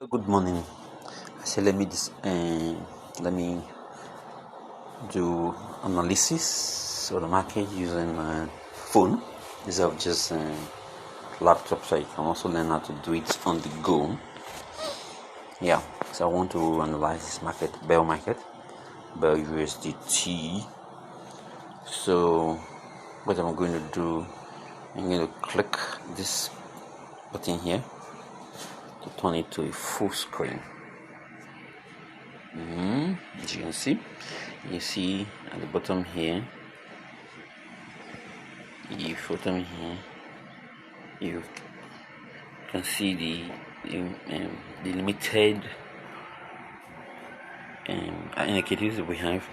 Good morning. I say let me do analysis of the market using my phone instead of just laptop, so I can also learn how to do it on the go. Yeah, so I want to analyze this market, Bell market, Bell USDT. So what I'm going to do, I'm going to click this button here to turn it to a full screen. As you can see at the bottom here, you can see the limited indicators that we have.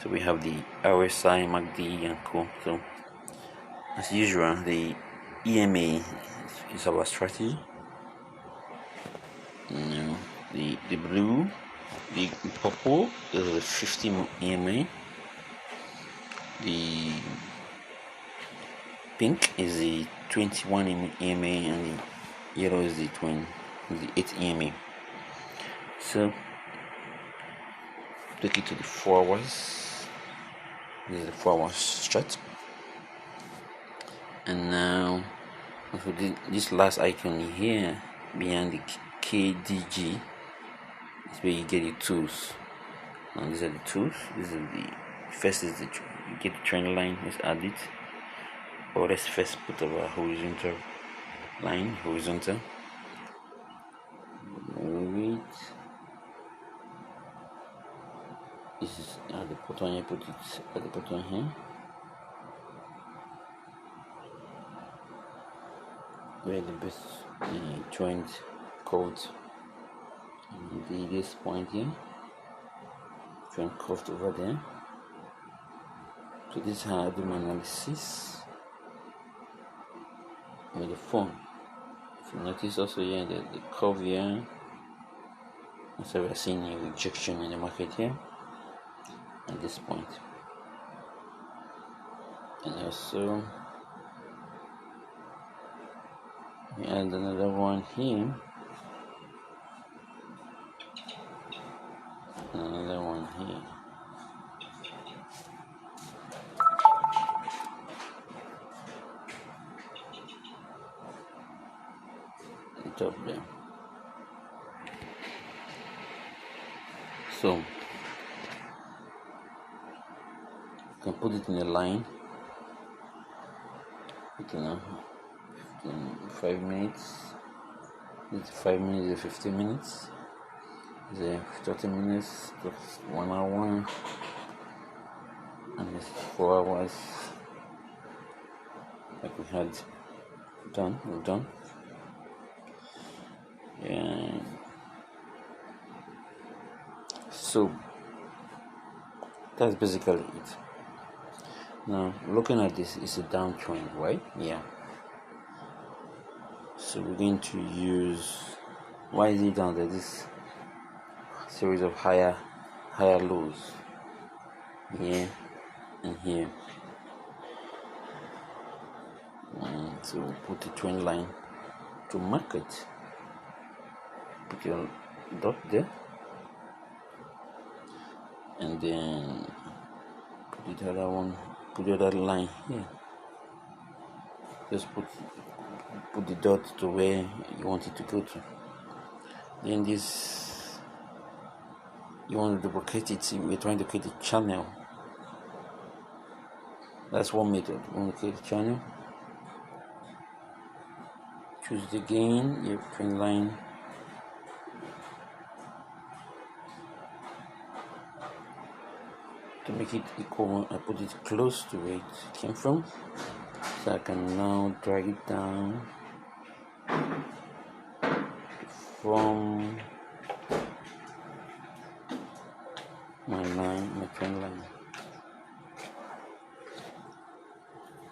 So we have the RSI, MACD, and co. So as usual, the EMA is our strategy. The blue, the purple is the 50 EMA. The pink is the 21 EMA, and the yellow is the 8 EMA. So take it to the 4 hours. This is the 4 hours chart. And now for this last icon here behind the KDG is where you get the tools. Now these are the tools. This is the first is you get the trend line. Let's add it. Or let's first put our horizontal line. Horizontal. Wait. This is at the bottom. I put it at the bottom here. Where the best trend code. This point here. Trend curved over there. So this is how I do my analysis with the phone. If you notice also here the curve here, so we're seeing a rejection in the market here at this point. And also we add another one here, and another one here. Top there. So you can put it in a line. 5 minutes. It's 5 minutes, 15 minutes. The 30 minutes, 1 hour, and it's 4 hours. Like we had done, we're done. And so that's basically it. Now looking at this, it's a downtrend, right? Yeah. So we're going to use, why is it down there? This series of higher lows here and here. So we'll put the trend line to mark it. Put your dot there, and then put the other one, put the other line here. Just put the dot to where you want it to go to. Then this, you want to duplicate it. We're trying to create a channel. That's one method. You want to create a channel. Choose it again, your trend line. To make it equal, I put it close to where it came from, so I can now drag it down from my trend line.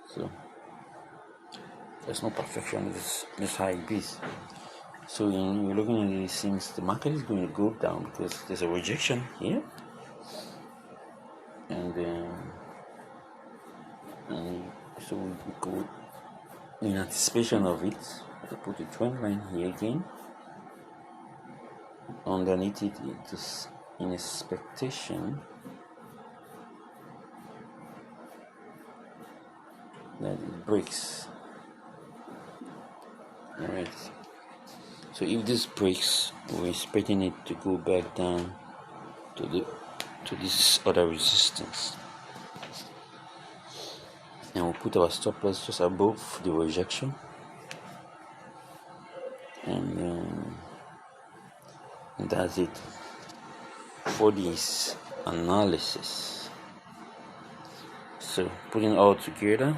So there's no perfection. This is how it is. So when you're looking at it, seems the market is going to go down because there's a rejection here. And so we go in anticipation of it. I put the trend line here again. underneath it is in expectation that it breaks. Alright, so if this breaks, we're expecting it to go back down to this other resistance, and we'll put our stop loss just above the rejection, and that's it for this analysis. So putting it all together,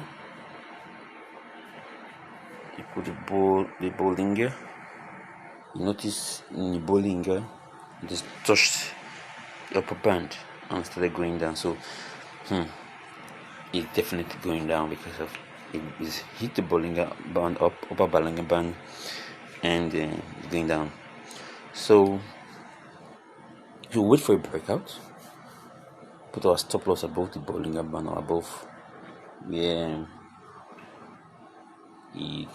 you put the Bollinger. You notice in the Bollinger it just touched the upper band and started going down. So it's definitely going down because of it is hit the Bollinger band upper Bollinger band, and going down. So you wait for a breakout, put our stop loss above the Bollinger band or above where it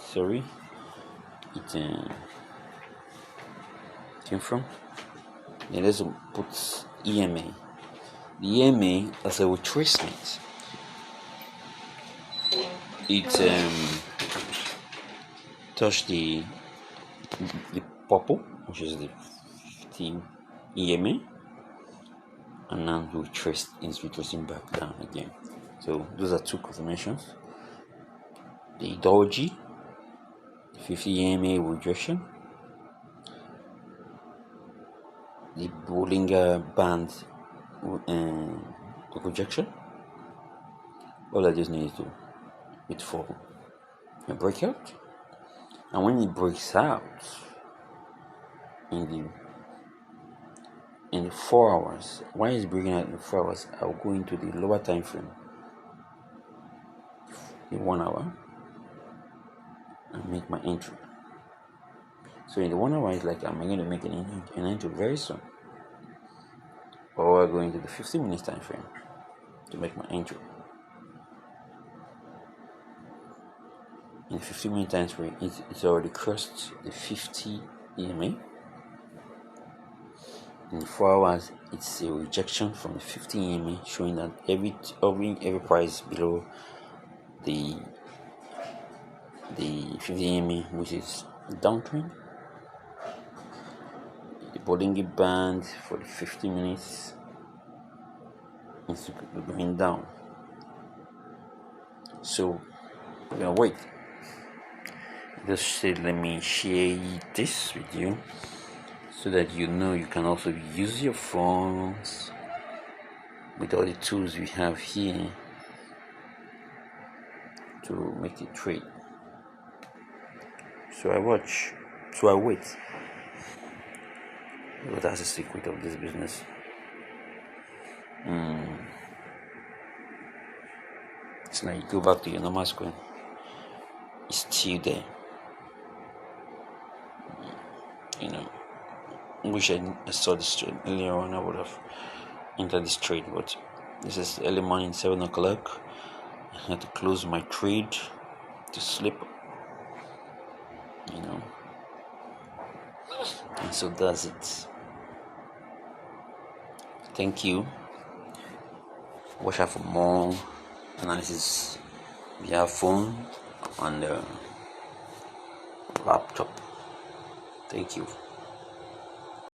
came from. Then let's put EMA. The EMA as a retracement. It touched the purple, which is the 15 EMA, and now it's retracing back down again. So those are two confirmations. The Doji, 50 EMA rejection, the Bollinger band rejection. All I just need to wait for a breakout, and when it breaks out in the 4 hours, why is breaking out in the 4 hours? I'll go into the lower time frame, the 1 hour, and make my entry. So in the 1 hour, it's like I'm going to make an entry very soon, or I'll go into the 15 minutes time frame to make my entry. In the 15 minute time frame, it's already crossed the 50 EMA. In 4 hours, it's a rejection from the 50 EMA, showing that every price below the 50 EMA, which is downtrend. The Bollinger band for the 50 minutes is going down. So we're gonna wait. Just say, let me share this with you so that you know you can also use your phones with all the tools we have here to make a trade. So I wait. But that's the secret of this business. It's like you go back to your normal screen, it's still there. I wish I saw this trade earlier on. I would have entered this trade, but this is early morning, 7 o'clock. I had to close my trade to sleep. And so that's it. Thank you. Watch out for more analysis via phone and laptop. Thank you.